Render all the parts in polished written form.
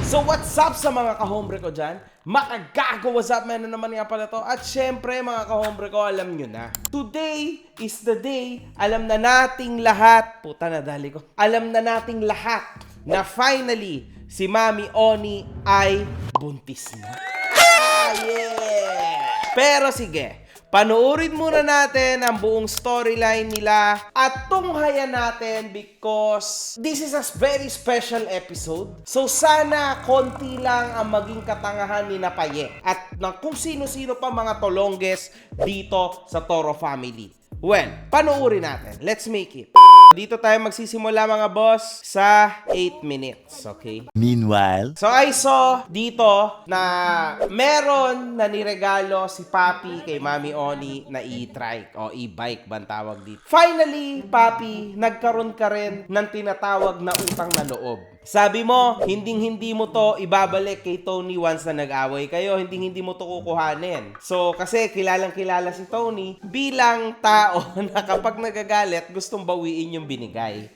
So what's up sa mga kahombre ko dyan? Makagago, what's up man na naman nga pala to. At syempre mga kahombre ko, alam nyo na. Today is the day, alam na nating lahat, puta na dali ko. Alam na nating lahat na finally, si Mami Oni ay buntis na. Yeah! Pero sige, panoorin muna natin ang buong storyline nila at tunghayan natin because this is a very special episode. So sana konti lang ang maging katangahan ni Napaye at ng kung sino-sino pa mga tolongges dito sa Toro family. Well, panoorin natin. Let's make it. Dito tayo magsisimula mga boss sa 8 minutes, okay? Meanwhile, So I saw dito na meron na niregalo si Papi kay Mami Oni na e-trike o e-bike bang tawag dito. Finally, Papi, nagkaroon ka rin ng tinatawag na utang na loob. Sabi mo, hindi mo to ibabalik kay Tony once na nag-away kayo, hindi mo to kukuhanin. So, kasi kilalang-kilala si Tony bilang tao na kapag nagagalit, gustong bawiin yung binigay.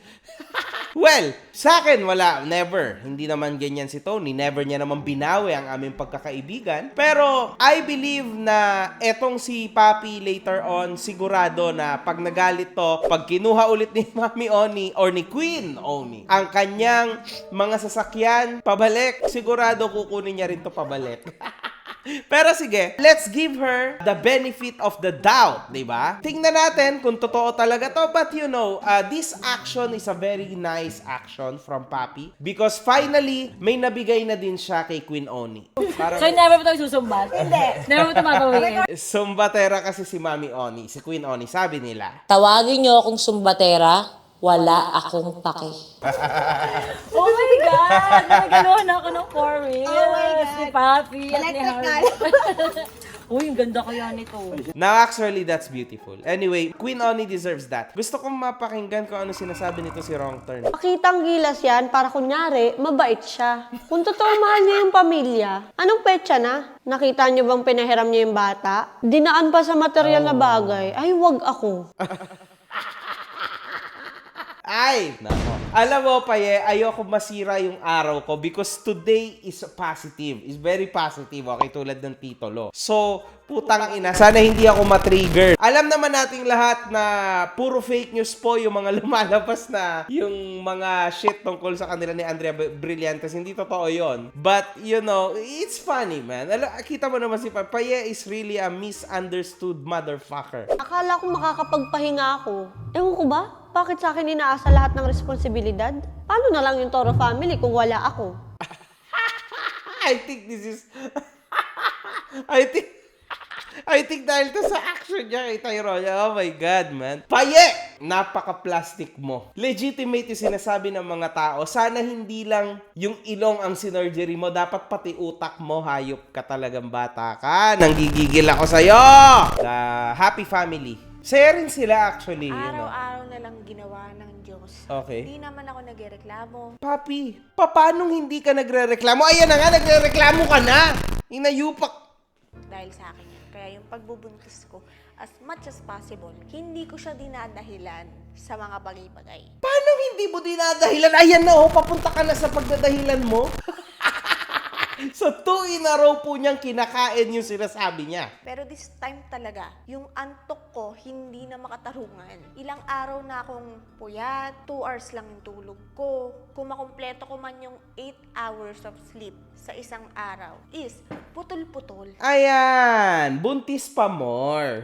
Well, sa akin, wala, never. Hindi naman ganyan si Tony. Never niya naman binawi ang aming pagkakaibigan. Pero, I believe na etong si Papi later on, sigurado na pag nagalit to, pag kinuha ulit ni Mami Oni or ni Queen Oni, ang kanyang mga sasakyan, pabalik, sigurado kukunin niya rin to pabalik. Pero sige, let's give her the benefit of the doubt, di ba? Tingnan natin kung totoo talaga to. But you know, this action is a very nice action from Papi because finally, may nabigay na din siya kay Queen Oni. Parang, So, never mo ito susumbat? Hindi. Never mo ito mabawiin? sumbatera kasi si Mami Oni, si Queen Oni, sabi nila. Tawagin niyo akong sumbatera, wala akong pake. Oh my God! Naganoon ako ng 4 wheels. Oh my God. Ni Papi at ni Electrical. Harvey. Uy, ang ganda kaya nito. Now, actually, that's beautiful. Anyway, Queen Oni deserves that. Gusto kong mapakinggan kung ano sinasabi nito si Wrong Turn. Pakitang gilas yan para kunyari, mabait siya. Kung totoo mahal niya yung pamilya, anong petsa na? Nakita niyo bang pinahiram niya yung bata? Dinaan pa sa material na bagay. Ay, wag ako. Ay, nako. Alam mo, Paye, ayoko masira yung araw ko because today is positive. Is very positive, okay? Tulad ng titulo. So, putang ina, sana hindi ako matrigger. Alam naman nating lahat na puro fake news po yung mga lumalabas na yung mga shit tungkol sa kanila ni Andrea Brillantes. Hindi totoo yon. But, you know, it's funny, man. Kita mo naman si Paye is really a misunderstood motherfucker. Akala ko makakapagpahinga ako. Ewan ko ba? Bakit sa akin inaasa lahat ng responsibilidad? Paano na lang yung Toro family kung wala ako? I think this is... I think dahil to sa action niya kay Tyrone. Oh my God, man. Paye! Napaka-plastic mo. Legitimate yung sinasabi ng mga tao. Sana hindi lang yung ilong ang sinurgery mo. Dapat pati utak mo. Hayop ka talagang bata ka. Nanggigigil ako sa'yo! The happy family. Saya rin sila actually. Araw-araw na lang ginawa ng Diyos. Okay. Hindi naman ako nagreklamo. Papi, paano hindi ka nagre-reklamo? Ayan na nga, nagre-reklamo ka na! Inayupak. Dahil sa akin yan. Kaya yung pagbubuntis ko, as much as possible, hindi ko siya dinadahilan sa mga bagay-bagay. Paano hindi mo dinadahilan? Ayan na, oh, papunta ka na sa pagdadahilan mo. So, 2 in a row po niyang kinakain yung sinasabi niya. Pero this time talaga, yung antok ko, hindi na makatarungan. Ilang araw na akong puyat, 2 hours lang yung tulog ko. Kung makumpleto ko man yung 8 hours of sleep sa isang araw, is putol-putol. Ayan, buntis pa more.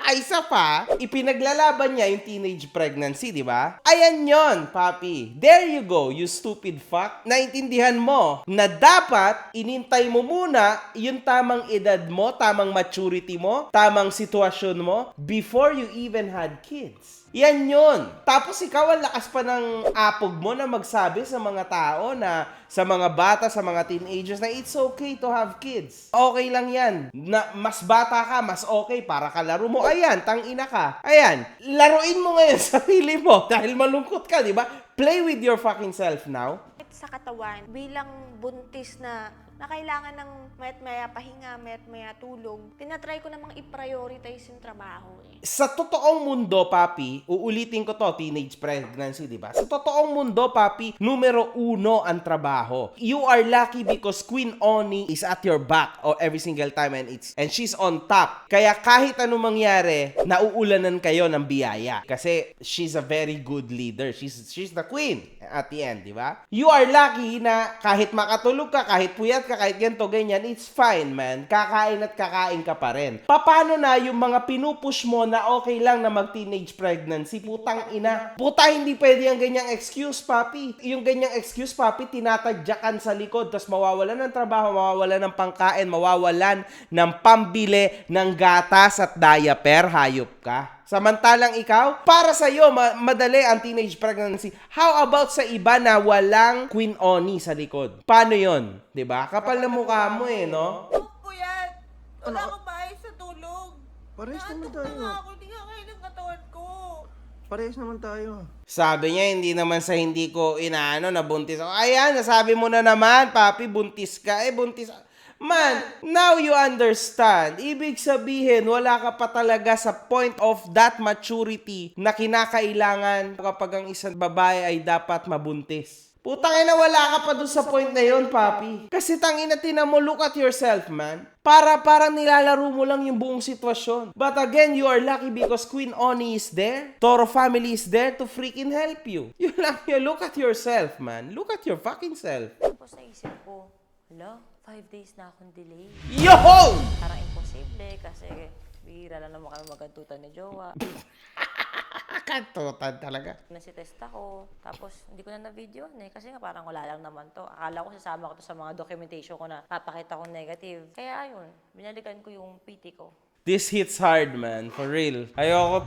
Ay, isa pa, ipinaglalaban niya yung teenage pregnancy, di ba? Ayan yon, papi. There you go, you stupid fuck. Naintindihan mo na dapat inintay mo muna yung tamang edad mo, tamang maturity mo, tamang sitwasyon mo before you even had kids. Yan yun. Tapos ikaw ang lakas pa ng apog mo na magsabi sa mga tao na sa mga bata, sa mga teenagers na it's okay to have kids. Okay lang yan. Na mas bata ka, mas okay para kalaro mo. Ayan, tangina ka. Ayan, laruin mo ngayon sarili mo dahil malungkot ka, di ba? Play with your fucking self now. Sa katawan, bilang buntis na na kailangan ng mayat-maya pahinga, mayat-maya tulog, tinatry ko namang i-prioritize yung trabaho eh. Sa totoong mundo, papi, uulitin ko to, teenage pregnancy, di ba? Sa totoong mundo, papi, numero 1 ang trabaho. You are lucky because Queen Oni is at your back every single time and she's on top. Kaya kahit anong mangyari, nauulanan kayo ng biyaya. Kasi she's a very good leader. She's the queen at the end, di ba? You are lucky na kahit makatulog ka, kahit puyat ka, kahit ganito, ganyan, it's fine, man. Kakain at kakain ka pa rin. Paano na yung mga pinupush mo na okay lang na mag-teenage pregnancy? Putang ina. Puta, hindi pwede yung ganyang excuse, papi. Yung ganyang excuse, papi, tinatadyakan sa likod, tapos mawawalan ng trabaho, mawawalan ng pangkain, mawawalan ng pambili ng gatas at diaper, hayop ka. Samantalang ikaw, para sa'yo, madali ang teenage pregnancy. How about sa iba na walang Queen Oni sa likod? Paano yon? Diba? Kapal na mukha mo eh, no? Puyat! Wala akong maayos sa tulog. Parehas naman Naantok tayo. na nga ako, hindi nga kaya ng katawan ko. Parehas naman tayo. Sabi niya, hindi naman sa hindi ko nabuntis ako. Ayan, nasabi mo na naman, papi, buntis ka. Buntis. Man, now you understand. Ibig sabihin, wala ka pa talaga sa point of that maturity na kinakailangan kapag ang isang babae ay dapat mabuntis. Putang ina, wala ka pa dun sa point na yun, papi. Kasi tangina, tinan mo, look at yourself, man. Parang nilalaro mo lang yung buong sitwasyon. But again, you are lucky because Queen Oni is there. Toro family is there to freaking help you. You lang, you look at yourself, man. Look at your fucking self. Tapos naisip ko, hala, 5 days na akong delay. Yo! Parang imposible kasi bihira lang naman kami magkantutan ni Jowa. Kantutan talaga. Nasitest ako, tapos hindi ko na na-video kasi nga parang wala lang naman to. Akala ko sasama ko to sa mga documentation ko na papakita kong negative. Kaya ayun, binalikan ko yung PT ko. This hits hard, man. For real. Ayoko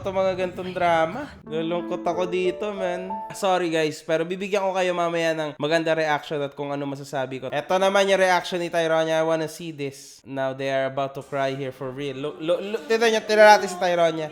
to mga gantong drama. Nalungkot ako dito, man. Sorry, guys. Pero bibigyan ko kayo mamaya ng maganda reaction at kung ano masasabi ko. Eto naman yung reaction ni Tyronia. I wanna see this. Now they are about to cry here for real. Tignan natin si Tyronia.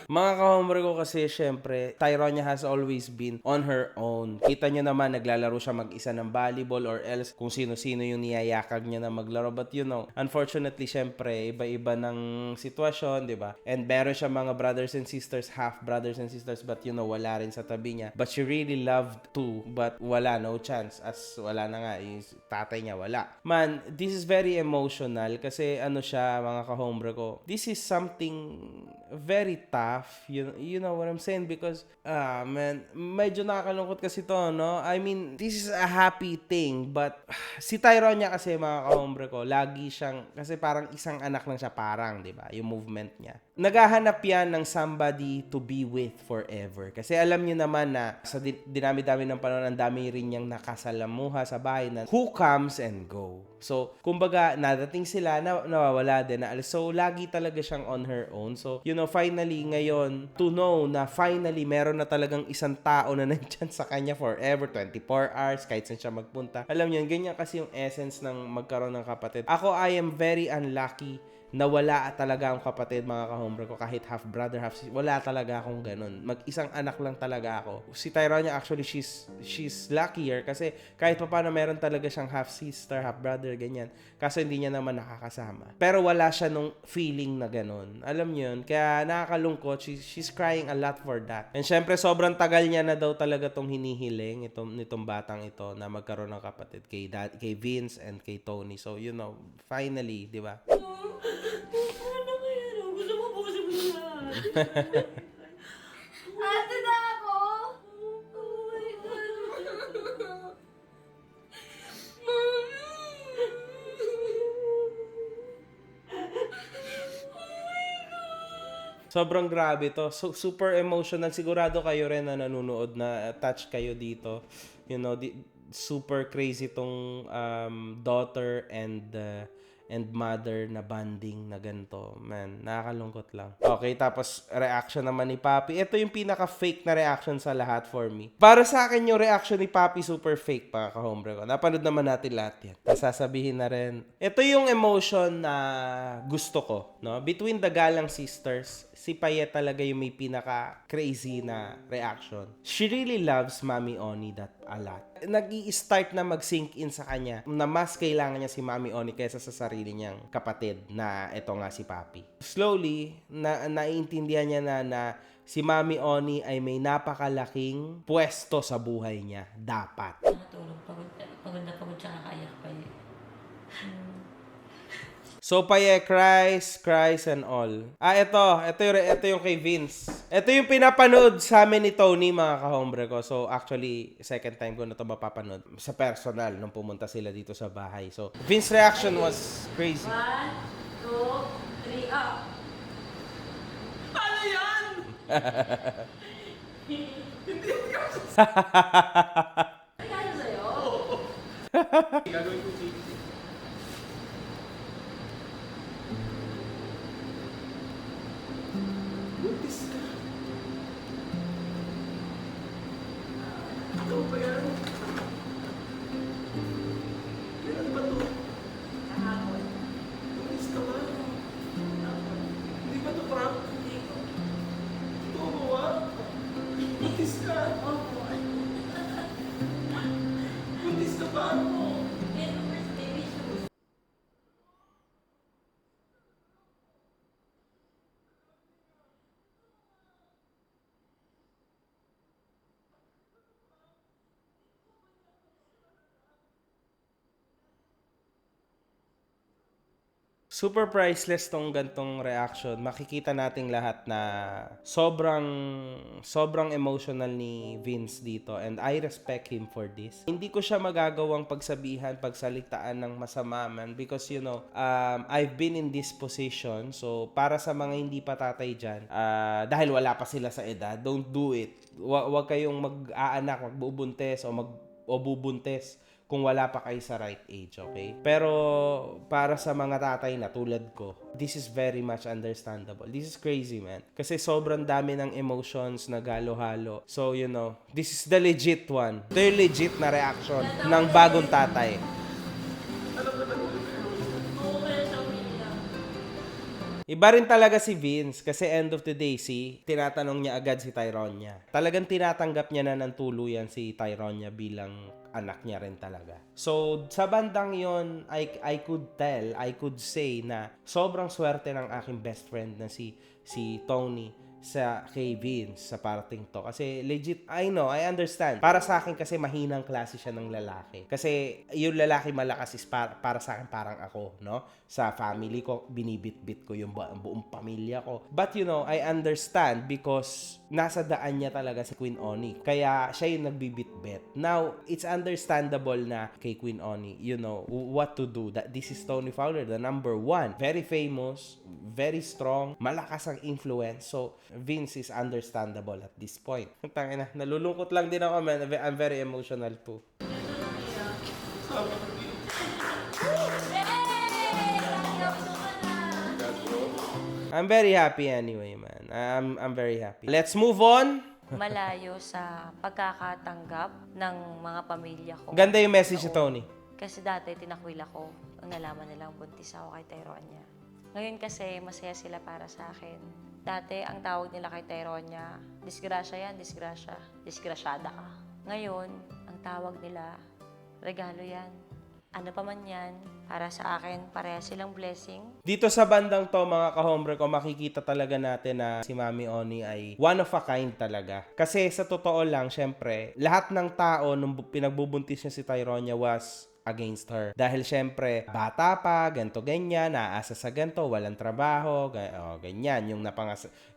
Mga ka-hombre ko kasi, syempre, Tyronia has always been on her own. Kita nyo naman, naglalaro siya mag-isa ng volleyball or else kung sino-sino yung niyayakag niya na maglaro. But you know, unfortunately, syempre, iba-iba ng sitwasyon, di ba? And meron siya mga brothers and sisters, half brothers and sisters, but you know, wala rin sa tabi niya. But she really loved to, but wala, no chance. As wala na nga, yung tatay niya, wala. Man, this is very emotional kasi ano siya, mga ka-hombre ko. This is something very tough. You know what I'm saying? Because, man, medyo nakakalungkot kasi to, no? I mean, this is a happy thing, but si Tyronia kasi, mga ka-hombre ko, lagi siyang, kasi parang isang anak lang siya, parang, di ba? Yung movement niya. Naghahanap yan ng somebody to be with forever. Kasi alam niyo naman na sa dinami-dami ng panahon, ang dami rin niyang nakasalamuha sa bahay na who comes and go. So, kumbaga, nadating sila, nawawala din. So, lagi talaga siyang on her own. So, you know, finally, ngayon, to know na finally, meron na talagang isang tao na nandyan sa kanya forever, 24 hours, kahit saan siya magpunta. Alam niyo, ganyan kasi yung essence ng magkaroon ng kapatid. Ako, I am very unlucky na wala talaga akong kapatid, mga ka-hombre ko, kahit half brother, half sister, wala talaga akong ganun. Mag-isang anak lang talaga ako. Si Tyronia, actually, she's luckier kasi kahit pa paano meron talaga siyang half sister, half brother, ganyan. Kaso hindi niya naman nakakasama. Pero wala siya nung feeling na ganun. Alam niyo yun? Kaya nakakalungkot, she's crying a lot for that. And syempre, sobrang tagal niya na daw talaga tong hinihiling, nitong batang ito, na magkaroon ng kapatid kay Vince and kay Tony. So, you know, finally, di ba? Ate na ako! Oh my God! Sobrang grabe to. So, super emotional. Sigurado kayo rin na nanonood na touch kayo dito. You know, super crazy tong daughter and and mother na bonding na ganito. Man, nakakalungkot lang. Okay, tapos reaction naman ni Papi. Ito yung pinaka-fake na reaction sa lahat for me. Para sa akin yung reaction ni Papi super fake, mga ka-hombre ko. Napanood naman natin lahat yan. Sasabihin na rin. Ito yung emotion na gusto ko, no? Between the Galang sisters, si Payet talaga yung may pinaka-crazy na reaction. She really loves Mami Oni that a lot. Nag-i-start na mag-sink in sa kanya na mas kailangan niya si Mami Oni kaysa sa sarili niyang kapatid na ito nga si Papi. Slowly, naiintindihan niya na si Mami Oni ay may napakalaking pwesto sa buhay niya. Dapat. Nakatulog, pagod na pagod siya kakaiyak pa eh. So, Paye, cries and all. Ito yung kay Vince. Ito yung pinapanood sa amin ni Tony, mga ka-hombre ko. So, actually, second time ko na ito mapapanood. Sa personal, nung pumunta sila dito sa bahay. So, Vince's reaction was crazy. 1, 2, 3, up! Super priceless tong gantong reaction. Makikita nating lahat na sobrang emotional ni Vince dito and I respect him for this. Hindi ko siya magagawang pagsalitaan ng masama, man, because I've been in this position. So para sa mga hindi pa tatay dyan, dahil wala pa sila sa edad, don't do it. Huwag kayong mag-aanak, magbubuntes o bubuntes kung wala pa kayo sa right age, okay? Pero para sa mga tatay na tulad ko, this is very much understandable. This is crazy, man. Kasi sobrang dami ng emotions na galo-halo. So, this is the legit one. Ito yung legit na reaction ng bagong tatay. Iba rin talaga si Vince kasi end of the day, tinatanong niya agad si Tyronia. Talagang tinatanggap niya na ng tuluyan si Tyronia bilang anak niya rin talaga. So, sa bandang yon, I could say na sobrang swerte ng aking best friend na si Tony kay Vince sa parating to. Kasi legit, I understand. Para sa akin kasi mahinang klase siya ng lalaki. Kasi yung lalaki malakas is para sa akin parang ako, no? Sa family ko, binibit-bit ko yung buong pamilya ko. But I understand because nasa daan niya talaga si Queen Oni. Kaya siya yung nagbibit-bet. Now, it's understandable na kay Queen Oni, what to do. This is Tony Fowler, the number 1. Very famous, very strong, malakas ang influence. So, Vince is understandable at this point. Tangina, nalulungkot lang din ako, man. I'm very emotional too. I'm very happy anyway, man. I'm very happy. Let's move on. Malayo sa pagkakatanggap ng mga pamilya ko. Ganda yung message ni Tony. Kasi dati tinakwil ako nung nalaman nilang buntis ako kay Tyronia. Ngayon kasi masaya sila para sa akin. Dati ang tawag nila kay Tyronia, disgrasya yan, disgrasya. Disgrasyada ka. Ngayon, ang tawag nila, regalo yan. Ano pa man yan, para sa akin, pareha silang blessing. Dito sa bandang to, mga ka-hombre ko, makikita talaga natin na si Mami Oni ay one of a kind talaga. Kasi sa totoo lang, syempre, lahat ng tao nung pinagbubuntis niya si Tyronia was against her. Dahil syempre, bata pa, ganto ganyan, naasa sa ganto, walang trabaho, ganyan.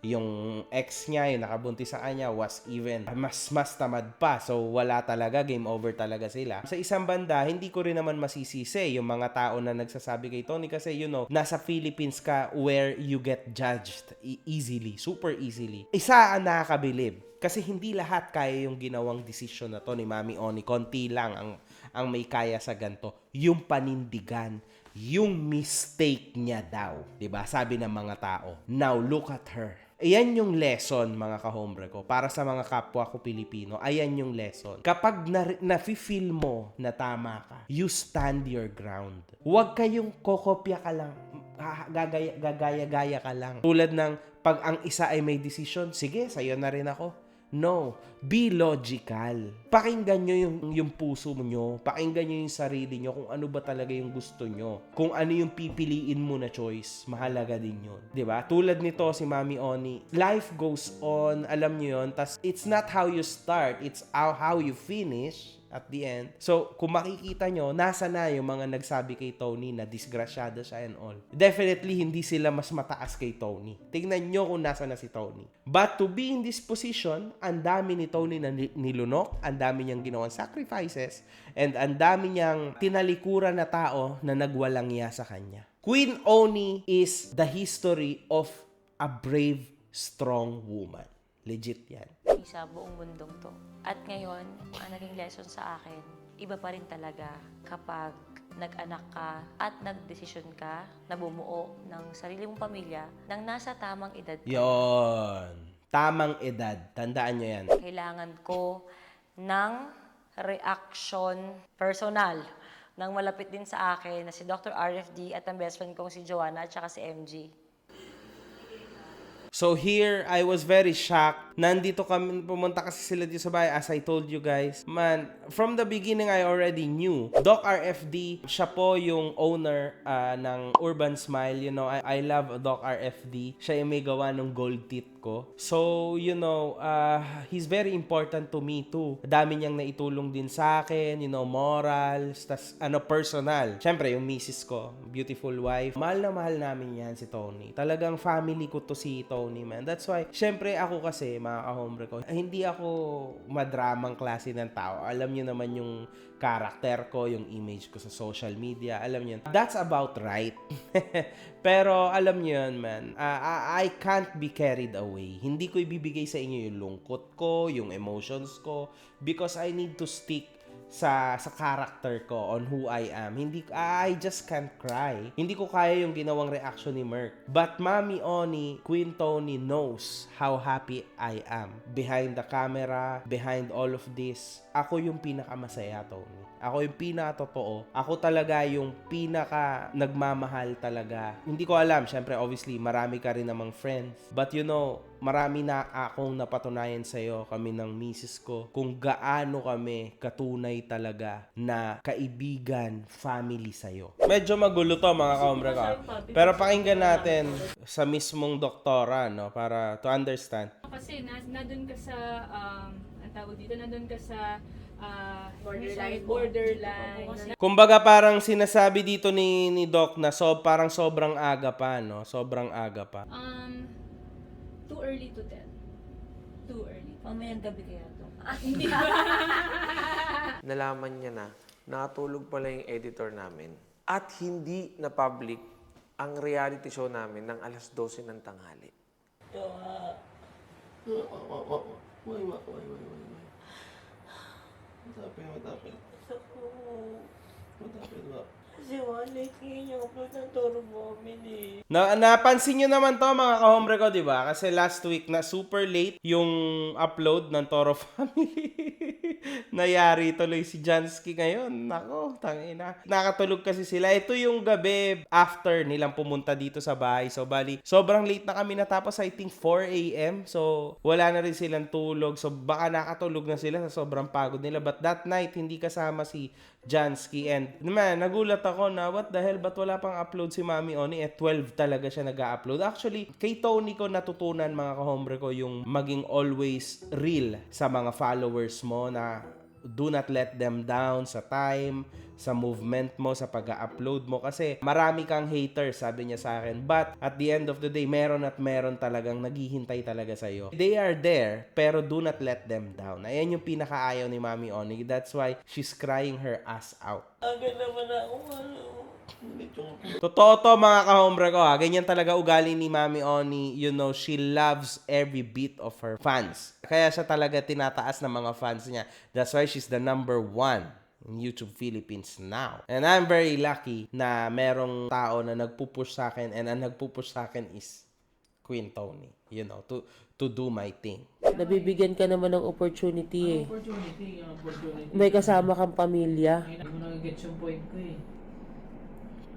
Yung ex niya, yung nakabuntis sa kanya, was even mas tamad pa. So, wala talaga, game over talaga sila. Sa isang banda, hindi ko rin naman masisisi yung mga tao na nagsasabi kay Tony kasi, nasa Philippines ka where you get judged easily, super easily. Isa ang nakakabilib. Kasi hindi lahat kaya yung ginawang desisyon na to ni Mami Oni. Konti lang ang may kaya sa ganto. Yung panindigan, yung mistake niya daw. 'Di ba? Sabi ng mga tao. Now, look at her. Ayan yung lesson, mga kahombre ko. Para sa mga kapwa ko Pilipino, ayan yung lesson. Kapag nafe-feel mo na tama ka, you stand your ground. Huwag kayong kokopya ka lang. Gagaya-gaya ka lang. Tulad ng pag ang isa ay may decision, sige, sa'yo na rin ako. No, be logical. Pakinggan nyo yung puso nyo. Pakinggan nyo yung sarili nyo kung ano ba talaga yung gusto nyo. Kung ano yung pipiliin mo na choice. Mahalaga din yun. Diba? Tulad nito si Mami Oni. Life goes on. Alam nyo yun. Tas it's not how you start. It's how you finish at the end. So, kung makikita nyo, nasa na yung mga nagsabi kay Tony na disgrasyado siya and all. Definitely, hindi sila mas mataas kay Tony. Tingnan nyo kung nasa na si Tony. But to be in this position, ang dami ni Tony na nilunok, ang dami niyang ginawang sacrifices, and ang dami niyang tinalikuran na tao na nagwalang iya sa kanya. Queen Oni is the history of a brave, strong woman. Legit yan. Sa buong mundong to. At ngayon, ang naging lesson sa akin, iba pa rin talaga kapag nag-anak ka at nagdesisyon ka na bumuo ng sarili mong pamilya nang nasa tamang edad ka. Yon. Tamang edad. Tandaan nyo yan. Kailangan ko ng reaction personal ng malapit din sa akin na si Dr. RFD at ang best friend kong si Joanna at saka si MG. So here, I was very shocked. Nandito kami, pumunta kasi sila dito sa bahay. As I told you guys, man, from the beginning, I already knew. Doc RFD, siya po yung owner ng Urban Smile. You know, I love Doc RFD. Siya yung may gawa ng gold teeth ko. So, you know, he's very important to me too. Dami niyang naitulong din sa akin, you know, morals, tas personal. Siyempre, yung misis ko, beautiful wife. Mahal na mahal namin yan si Tony. Talagang family ko to si Tony, man. That's why, siyempre ako kasi, mga kahombre ko, hindi ako madramang klase ng tao. Alam niyo naman yung karakter ko, yung image ko sa social media. Alam niyo, that's about right. Pero alam niyo yun, man. I can't be carried away. Hindi ko ibibigay sa inyo yung lungkot ko, yung emotions ko, because I need to stick sa character ko on who I am. I just can't cry. Hindi ko kaya yung ginawang reaction ni Merk. But Mami Oni, Queen Tony knows how happy I am. Behind the camera, behind all of this, ako yung pinakamasaya, Tony. Ako yung pinaka-totoo. Ako talaga yung pinaka nagmamahal talaga. Hindi ko alam, syempre obviously marami ka rin namang friends. But you know, marami na akong napatunayan sa'yo, kami ng misis ko, kung gaano kami katunay talaga na kaibigan, family sa'yo. Medyo magulo to, mga kaombre ko. Pero pakinggan natin sa mismong doktora, no, para to understand. Kasi nandun ka sa, ang tawag dito, nandun ka sa borderline. Kumbaga parang sinasabi dito ni Doc na parang sobrang aga pa, no? Sobrang aga pa. Too early to tell. Too early. Mamayang gabi kaya to. Hindi. Nalaman niya na nakatulog pala yung editor namin at hindi na public ang reality show namin ng alas 12 ng tanghali. What happened? Kasi wala yung upload ng Toro Family. Napansin nyo naman to, mga kahombre ko, di ba? Kasi last week na super late yung upload ng Toro Family. Nayari tuloy si Jansky ngayon. Nako, tangina. Nakatulog kasi sila. Ito yung gabi after nilang pumunta dito sa bahay. So, bali, sobrang late na kami natapos. I think 4 a.m. So, wala na rin silang tulog. So, baka nakatulog na sila sa sobrang pagod nila. But that night, hindi kasama si Jansky. And, man, nagulat ako na, what the hell, ba't wala pang upload si Mami Oni? 12 talaga siya nag-upload. Actually, kay Tony ko natutunan, mga kahombre ko, yung maging always real sa mga followers mo na do not let them down sa time, sa movement mo, sa pag-upload mo. Kasi marami kang haters, sabi niya sa akin. But at the end of the day, meron at meron talagang naghihintay talaga sa'yo. They are there, pero do not let them down. Ayan yung pinakaayaw ni Mami Oni. That's why she's crying her ass out. Aga naman ako, Totoo to, mga kahombre ko, ha. Ganyan talaga ugali ni Mami Oni. You know, she loves every bit of her fans. Kaya siya talaga tinataas ng mga fans niya. That's why she's the number one in YouTube Philippines now. And I'm very lucky na merong tao na nagpupush sa akin, and ang nagpupush sa akin is Queen Tony, you know, to do my thing. Nabibigyan ka naman ng opportunity eh. Opportunity. May kasama kang pamilya. Hindi mo nag-gets yung point ko eh.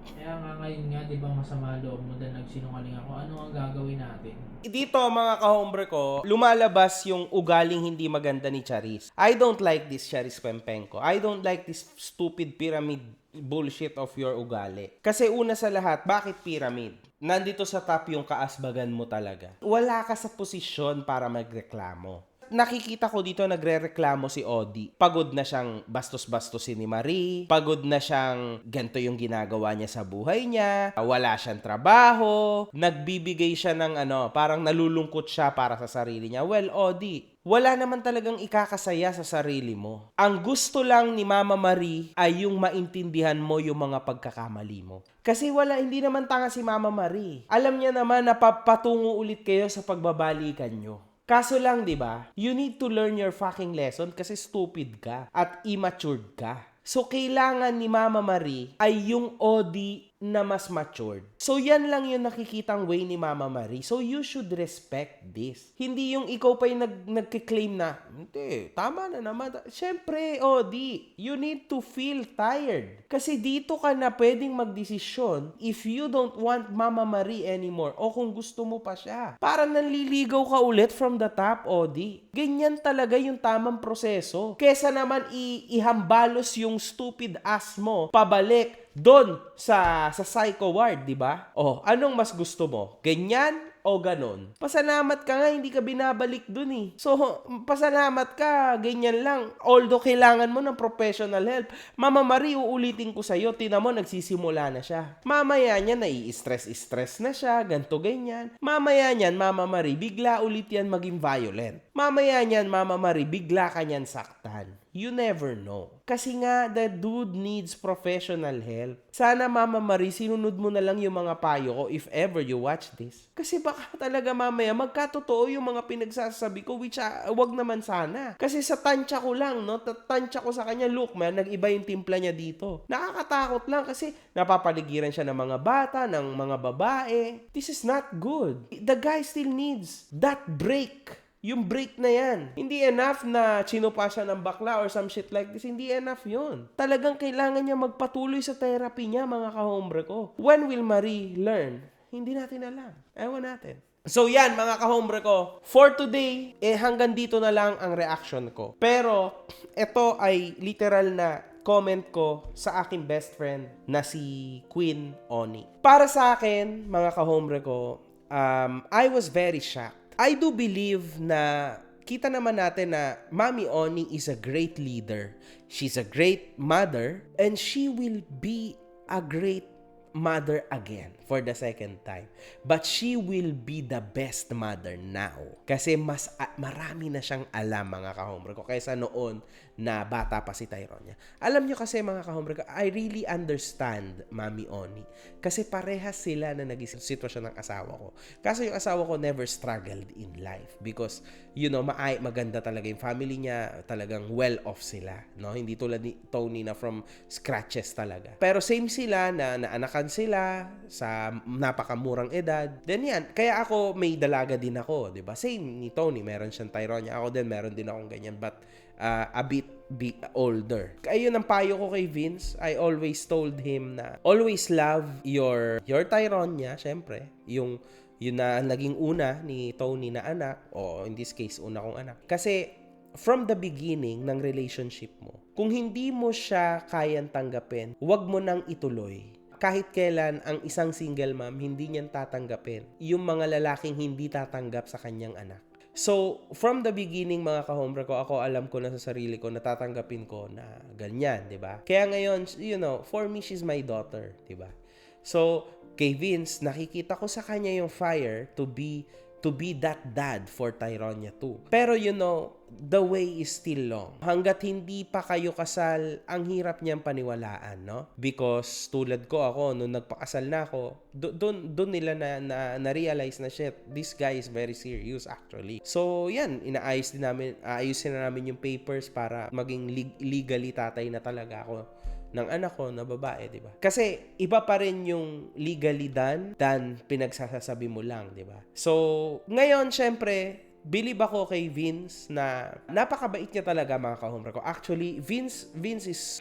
Kaya nga ngayon nga, di ba masama loob mo dahil nagsinungaling ako, ano ang gagawin natin? Dito, mga kahombre ko, lumalabas yung ugaling hindi maganda ni Charis. I don't like this Charis Pempenko. I don't like this stupid pyramid bullshit of your ugali. Kasi una sa lahat, bakit pyramid? Nandito sa top yung kaasbagan mo talaga. Wala ka sa posisyon para magreklamo. Nakikita ko dito nagrereklamo si Odi. Pagod na siyang bastos-bastosin ni Marie. Pagod na siyang ganito yung ginagawa niya sa buhay niya. Wala siyang trabaho. Nagbibigay siya ng parang nalulungkot siya para sa sarili niya. Well, Odi, wala naman talagang ikakasaya sa sarili mo. Ang gusto lang ni Mama Marie ay yung maintindihan mo yung mga pagkakamali mo. Kasi hindi naman tanga si Mama Marie. Alam niya naman na patungo ulit kayo sa pagbabalikan nyo. Kaso lang, di ba, you need to learn your fucking lesson kasi stupid ka at immature ka. So, kailangan ni Mama Marie ay yung Odi na mas matured. So, yan lang yung nakikitang way ni Mama Marie. So, you should respect this. Hindi yung ikaw pa yung nagkiklaim na, hindi, tama na naman. Siyempre, Odi, you need to feel tired. Kasi dito ka na pwedeng magdesisyon if you don't want Mama Marie anymore o kung gusto mo pa siya. Para nanliligaw ka ulit from the top, Odi. Ganyan talaga yung tamang proseso. Kesa naman ihambalos yung stupid ass mo pabalik doon sa psycho ward, di ba? Oh, anong mas gusto mo? Ganyan o ganon? Pasalamat ka nga, hindi ka binabalik doon eh. So, pasalamat ka, ganyan lang. Although, kailangan mo ng professional help. Mama Marie, uulitin ko sa'yo, tina mo, nagsisimula na siya. Mamaya niya, nai-stress na siya, ganto ganyan. Mamaya niyan, Mama Marie, bigla ulit yan maging violent. Mamaya niyan, Mama Marie, bigla ka niyan saktan. You never know. Kasi nga, the dude needs professional help. Sana, Mama Marie, sinunod mo na lang yung mga payo ko if ever you watch this. Kasi baka talaga mamaya magkatotoo yung mga pinagsasabi ko, which wag naman sana. Kasi sa tansya ko lang, no? Tansya ko sa kanya, look man, nag-iba yung timpla niya dito. Nakakatakot lang kasi napapaligiran siya ng mga bata, ng mga babae. This is not good. The guy still needs that break. Yung break na yan. Hindi enough na chinupa siya ng bakla or some shit like this. Hindi enough yun. Talagang kailangan niya magpatuloy sa therapy niya, mga kahombre ko. When will Marie learn? Hindi natin alam. Ewan natin. So yan, mga kahombre ko. For today, hanggang dito na lang ang reaction ko. Pero, ito ay literal na comment ko sa aking best friend na si Queen Oni. Para sa akin, mga kahombre ko, I was very shocked. I do believe na kita naman natin na Mami Oni is a great leader. She's a great mother and she will be a great mother again for the second time. But she will be the best mother now. Kasi marami na siyang alam, mga kahombre ko, kaysa noon na bata pa si Tyronia. Alam nyo kasi, mga kahombre ko, I really understand Mami Oni. Kasi parehas sila na naging sitwasyon ng asawa ko. Kaso yung asawa ko never struggled in life. Because, you know, maganda talaga yung family niya. Talagang well-off sila. No? Hindi tulad ni Tony na from scratches talaga. Pero same sila na naanakan sila sa napakamurang edad. Then yan, kaya ako may dalaga din ako, 'di ba? Same ni Tony, meron siyang Tyronia. Ako din meron din akong ganyan, but a bit older. Kaya yun ang payo ko kay Vince. I always told him na always love your Tyronia, syempre. Yun na naging una ni Tony na anak, o in this case, una kong anak. Kasi from the beginning ng relationship mo, kung hindi mo siya kayang tanggapin, huwag mo nang ituloy. Kahit kailan ang isang single mom, hindi niyan tatanggapin yung mga lalaking hindi tatanggap sa kanyang anak. So, from the beginning, mga kahombre ko, ako alam ko na sa sarili ko, natatanggapin ko na ganyan, di ba? Kaya ngayon, you know, for me, she's my daughter, di ba? So, kay Vince, nakikita ko sa kanya yung fire to be to be that dad for Tyronia too. Pero the way is still long. Hanggat hindi pa kayo kasal, ang hirap niyang paniwalaan, no? Because tulad ko ako, nung nagpakasal na ako, doon nila na-realize na shit, this guy is very serious actually. So, yan, ayusin na namin yung papers para maging legally tatay na talaga ako ng anak ko na babae, di ba? Kasi iba pa rin yung legally done than pinagsasabi mo lang, di ba? So, ngayon, syempre, believe ako kay Vince na napakabait niya talaga, mga ka-hombre ko. Actually, Vince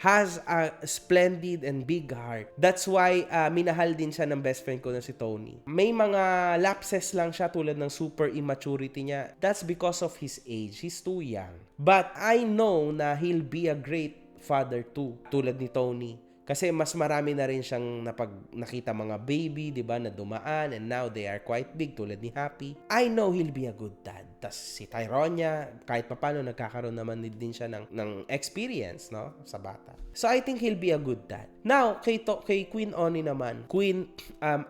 has a splendid and big heart. That's why minahal din siya ng best friend ko na si Tony. May mga lapses lang siya tulad ng super immaturity niya. That's because of his age. He's too young. But I know na he'll be a great father too, tulad ni Tony. Kasi mas marami na rin siyang nakita mga baby, di ba, na dumaan, and now they are quite big, tulad ni Happy. I know he'll be a good dad. Tas si Tyronia, kahit papano, nagkakaroon naman din siya ng experience, no, sa bata. So I think he'll be a good dad. Now, kay Queen Oni naman. Queen,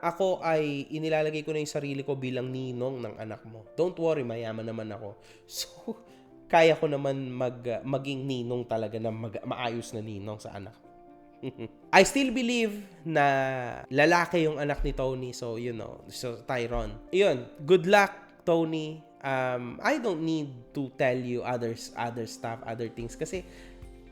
ako ay inilalagay ko na yung sarili ko bilang ninong ng anak mo. Don't worry, mayaman naman ako. So, kaya ko naman maging ninong talaga na maayos na ninong sa anak. I still believe na lalaki yung anak ni Tony. So, so Tyron. Yun, good luck, Tony. I don't need to tell you other stuff, other things. Kasi,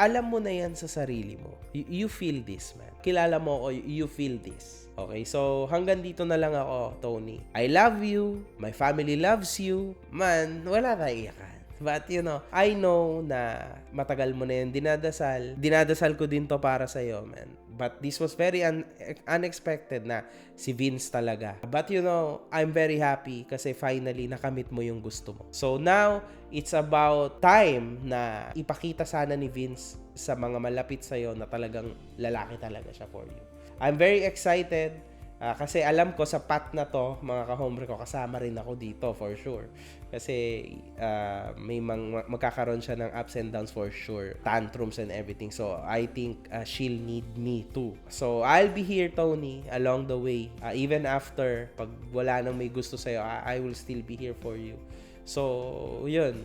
alam mo na yan sa sarili mo. You feel this, man. Kilala mo, you feel this. Okay, so hanggang dito na lang ako, Tony. I love you. My family loves you. Man, wala tayong iyakan. But I know na matagal mo na yan dinadasal. Dinadasal ko din to para sa'yo, man. But this was very unexpected na si Vince talaga. But I'm very happy kasi finally nakamit mo yung gusto mo. So now, it's about time na ipakita sana ni Vince sa mga malapit sa'yo na talagang lalaki talaga siya for you. I'm very excited. Kasi alam ko sa path na to, mga ka-hombre ko, kasama rin ako dito for sure. Kasi may magkakaroon siya ng ups and downs for sure. Tantrums and everything. So, I think she'll need me too. So, I'll be here, Tony, along the way. Even after, pag wala nang may gusto sa'yo, I will still be here for you. So, yun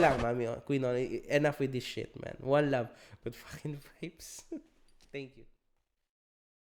lang, Mami. Queen, enough with this shit, man. One love. Good fucking vibes. Thank you.